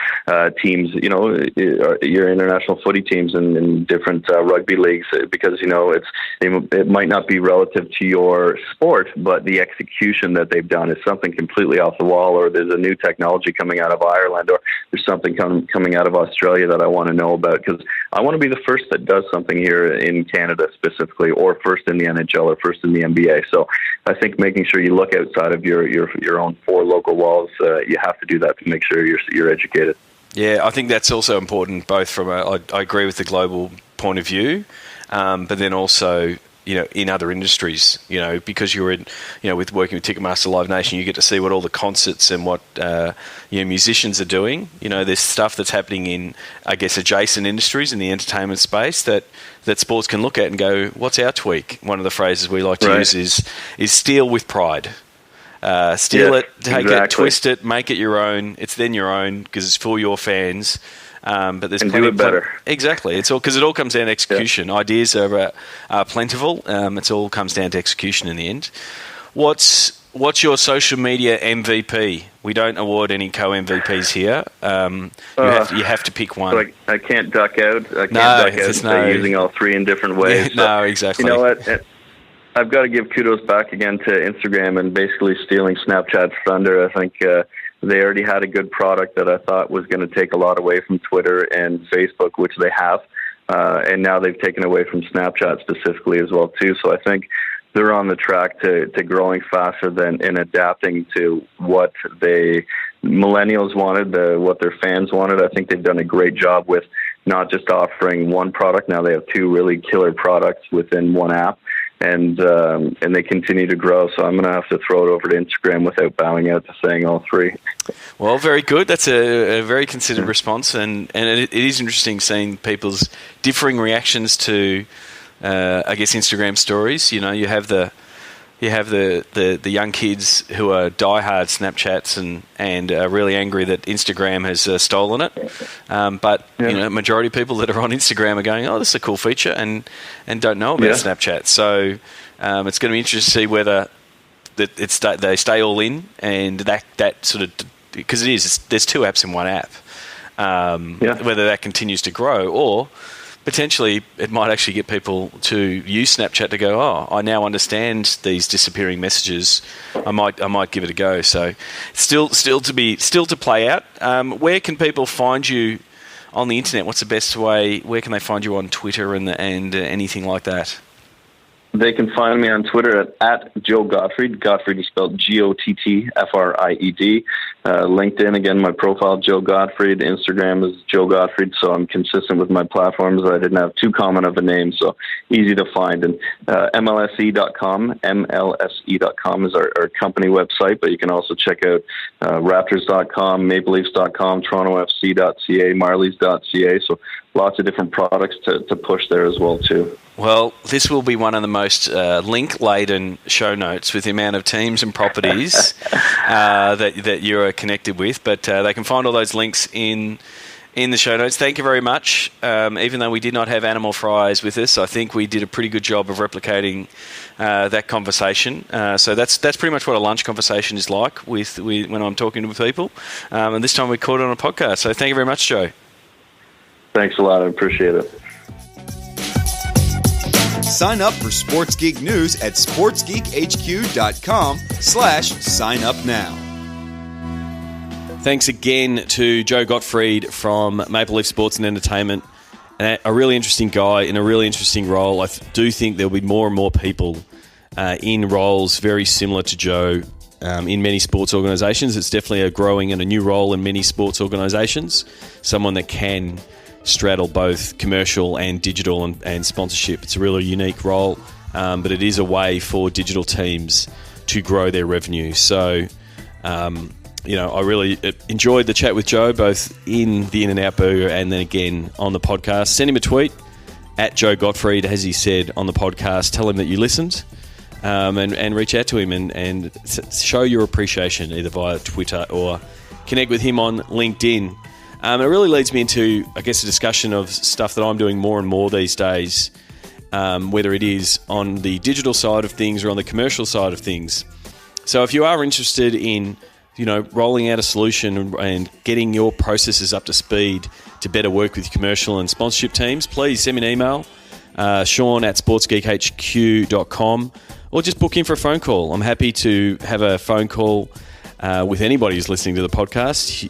teams, your international footy teams and different rugby leagues, because, it might not be relative to your sport, but the execution that they've done is something completely off the wall, or there's a new technology coming out of Ireland, or there's something coming out of Australia that I want to know about, because I want to be the first that does something here in Canada specifically, or first in the NHL, or first in the NBA. So I think making sure you look outside of your own four local walls, you have to do that to make sure you're educated. Yeah, I think that's also important, both from I agree with the global point of view, but then also, in other industries, because you're in, with working with Ticketmaster Live Nation, you get to see what all the concerts and what, musicians are doing. There's stuff that's happening in, I guess, adjacent industries in the entertainment space that sports can look at and go, what's our tweak? One of the phrases we like to use is steal with pride. Steal it, take it, twist it, make it your own. It's then your own because it's for your fans. But there's and do it better. Exactly. It's all because it all comes down to execution. Yeah. Ideas are plentiful. It all comes down to execution in the end. What's your social media MVP? We don't award any co-MVPs here. You have to pick one. So I can't duck out. I can't duck out by using all three in different ways. Yeah, no, exactly. You know what? I've got to give kudos back again to Instagram and basically stealing Snapchat's thunder. I think they already had a good product that I thought was going to take a lot away from Twitter and Facebook, which they have. And now they've taken away from Snapchat specifically as well, too. So I think they're on the track to growing faster than in adapting to what millennials wanted, what their fans wanted. I think they've done a great job with not just offering one product. Now they have two really killer products within one app. And they continue to grow. So I'm going to have to throw it over to Instagram without bowing out to saying all three. Well, very good. That's a very considered response, and it is interesting seeing people's differing reactions to, I guess, Instagram stories. You have the young kids who are diehard Snapchats and are really angry that Instagram has stolen it. But majority of people that are on Instagram are going, "Oh, this is a cool feature," and don't know about Snapchat. So it's going to be interesting to see whether they stay all in, and that sort of, because there's two apps in one app. Whether that continues to grow, or potentially it might actually get people to use Snapchat to go, oh, I now understand these disappearing messages. I might give it a go. So still to play out. Where can people find you on the internet? What's the best way? Where can they find you on Twitter and anything like that? They can find me on Twitter at Joe Gottfried. Gottfried is spelled Gottfried. LinkedIn, again, my profile, Joe Gottfried. Instagram is Joe Gottfried, so I'm consistent with my platforms. I didn't have too common of a name, so easy to find. And MLSE.com, MLSE.com is our company website, but you can also check out Raptors.com, MapleLeafs.com, TorontoFC.ca, Marlies.ca, so lots of different products to push there as well, too. Well, this will be one of the most link-laden show notes with the amount of teams and properties that you're connected with. But they can find all those links in the show notes. Thank you very much. Even though we did not have Animal Fries with us, I think we did a pretty good job of replicating that conversation. So that's pretty much what a lunch conversation is like when I'm talking with people. And this time we caught it on a podcast. So thank you very much, Joe. Thanks a lot. I appreciate it. Sign up for Sports Geek News at sportsgeekhq.com/sign up now. Thanks again to Joe Gottfried from Maple Leaf Sports and Entertainment. A really interesting guy in a really interesting role. I do think there'll be more and more people in roles very similar to Joe in many sports organisations. It's definitely a growing and a new role in many sports organisations. Someone that can straddle both commercial and digital and sponsorship. It's a really unique role, but it is a way for digital teams to grow their revenue. So, I really enjoyed the chat with Joe, both in the In and Out Burger and then again on the podcast. Send him a tweet at Joe Gottfried, as he said on the podcast. Tell him that you listened and reach out to him and show your appreciation either via Twitter or connect with him on LinkedIn. It really leads me into, I guess, a discussion of stuff that I'm doing more and more these days, whether it is on the digital side of things or on the commercial side of things. So if you are interested in, rolling out a solution and getting your processes up to speed to better work with commercial and sponsorship teams, please send me an email, Sean@sportsgeekhq.com, or just book in for a phone call. I'm happy to have a phone call with anybody who's listening to the podcast.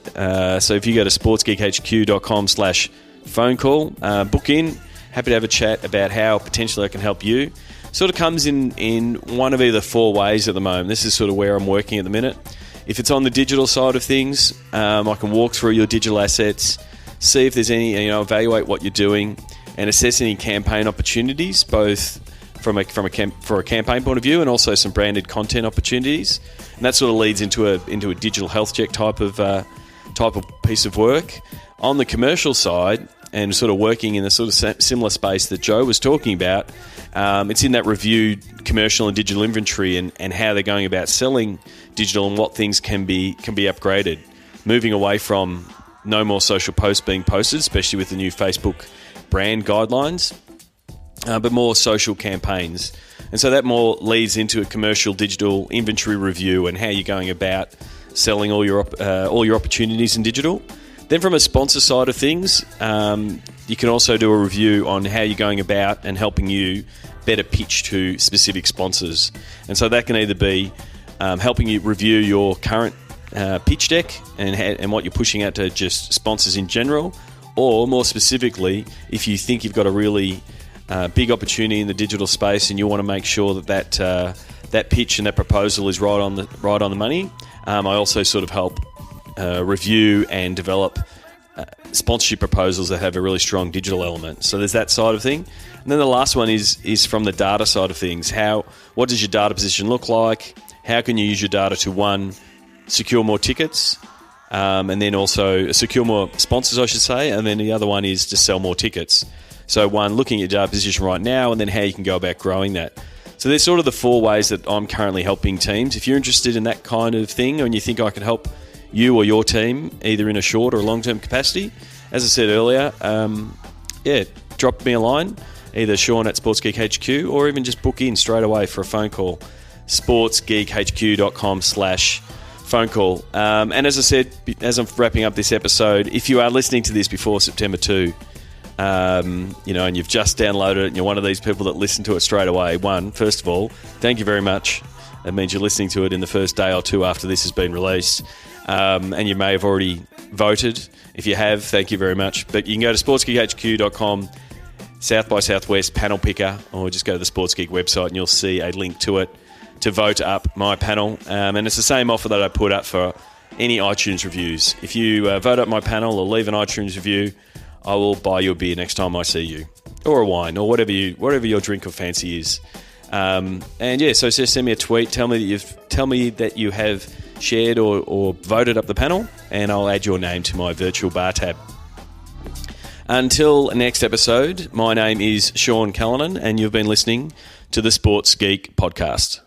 So if you go to sportsgeekhq.com/phone call, book in. Happy to have a chat about how potentially I can help you. Sort of comes in one of either four ways at the moment. This is sort of where I'm working at the minute. If it's on the digital side of things, I can walk through your digital assets, see if there's any, evaluate what you're doing and assess any campaign opportunities, both for a campaign point of view and also some branded content opportunities. And that sort of leads into a digital health check type of piece of work. On the commercial side, and sort of working in the sort of similar space that Joe was talking about, it's in that reviewed commercial and digital inventory and how they're going about selling digital and what things can be upgraded. Moving away from no more social posts being posted, especially with the new Facebook brand guidelines, but more social campaigns. And so that more leads into a commercial digital inventory review and how you're going about selling all your opportunities in digital. Then from a sponsor side of things, you can also do a review on how you're going about and helping you better pitch to specific sponsors. And so that can either be helping you review your current pitch deck and what you're pushing out to just sponsors in general, or more specifically, if you think you've got a really big opportunity in the digital space and you want to make sure that pitch and that proposal is right on the money. I also sort of help review and develop sponsorship proposals that have a really strong digital element. So there's that side of thing. And then the last one is from the data side of things. What does your data position look like? How can you use your data to, one, secure more tickets, and then also secure more sponsors, I should say, and then the other one is to sell more tickets. So one, looking at your data position right now, and then how you can go about growing that. So there's sort of the four ways that I'm currently helping teams. If you're interested in that kind of thing and you think I can help you or your team, either in a short or a long-term capacity, as I said earlier, drop me a line, either Sean@sportsgeekhq, or even just book in straight away for a phone call, sportsgeekhq.com/phone call. And as I said, as I'm wrapping up this episode, if you are listening to this before September 2, and you've just downloaded it and you're one of these people that listen to it straight away, first of all, thank you very much. It means you're listening to it in the first day or two after this has been released. And you may have already voted. If you have, thank you very much. But you can go to sportsgeekhq.com South by Southwest panel picker, or just go to the Sports Geek website and you'll see a link to it to vote up my panel. And it's the same offer that I put up for any iTunes reviews. If you vote up my panel or leave an iTunes review, I will buy you a beer next time I see you, or a wine, or whatever your drink of fancy is. So just send me a tweet. Tell me that you have shared or voted up the panel, and I'll add your name to my virtual bar tab. Until next episode, my name is Sean Callanan, and you've been listening to the Sports Geek Podcast.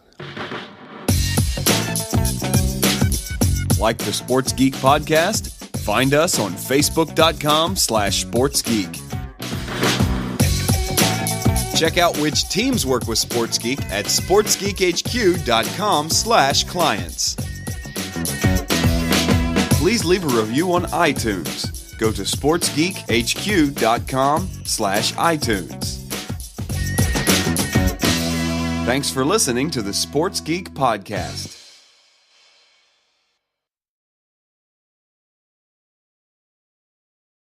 Like the Sports Geek Podcast? Find us on Facebook.com/SportsGeek. Check out which teams work with Sports Geek at SportsGeekHQ.com/clients. Please leave a review on iTunes. Go to SportsGeekHQ.com/iTunes. Thanks for listening to the Sports Geek Podcast.